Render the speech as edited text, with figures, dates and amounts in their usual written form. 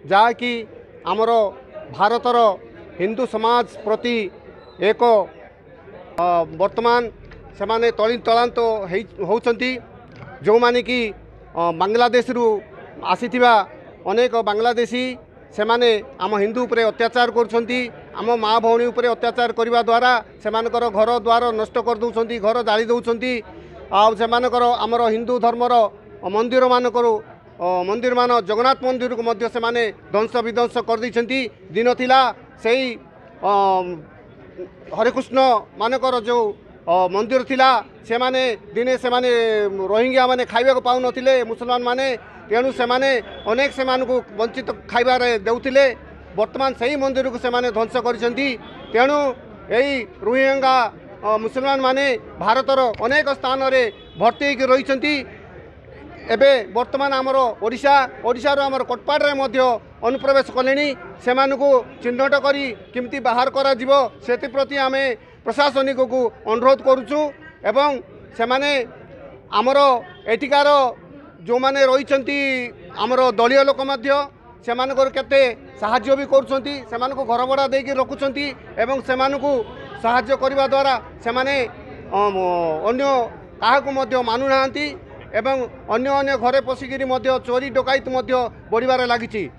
जहाँकि आमर भारतर हिंदू समाज प्रति एक वर्तमान से माने तलांत होती जो माने कि बांग्लादेश रु आसीथिबा अनेक बांग्लादेशी से माने आम हिंदू उपरे अत्याचार करुछंती आम माँ भौणी उपरे अत्याचार करने द्वारा से घर द्वार नष्ट कर दउछंती घर जाली दउछंती से आमर हिंदू धर्मर मंदिर मानकरू मंदिर मान जगन्नाथ मंदिर को मध्य से माने ध्वंस विध्वंस कर दैछंती दिन थिला सेही हरेकृष्ण मानकर जो मंदिर थिला से माने दिने से माने रोहिंग्या माने खाइबा को पाउ नथिले मुसलमान माने तेणु से माने अनेक से मानकु वंचित खाइबार देउथिले वर्तमान सही मंदिर को से माने ध्वंस करिसेंती तेणु एई रोहिंग्या मुसलमान माने भारतर अनेक स्थान रे भर्ती होकर रहिसेंती एबे वर्तमान आमर ओडिशा रो आमर कोटपाड़ मध्य अनुप्रवेश कले से चिन्हट करी किमती बाहर करा जिवो सेति प्रति आमे प्रशासनिक को अनुरोध करुचु एवं से माने आमर एठिकार जो माने रहिचंती आमर दलीय लोक मध्य से मानकर केते साहाय्य भी करुचंती से मानको घर भड़ा देकी रखुचंती एवं से मानको साहाय्य करबा द्वारा से माने अन्य काहाकू मध्य मानु नाहांती एवं अन्य अन्य घरे पशिकी चोरी डकायत बढ़िबार लागिछि।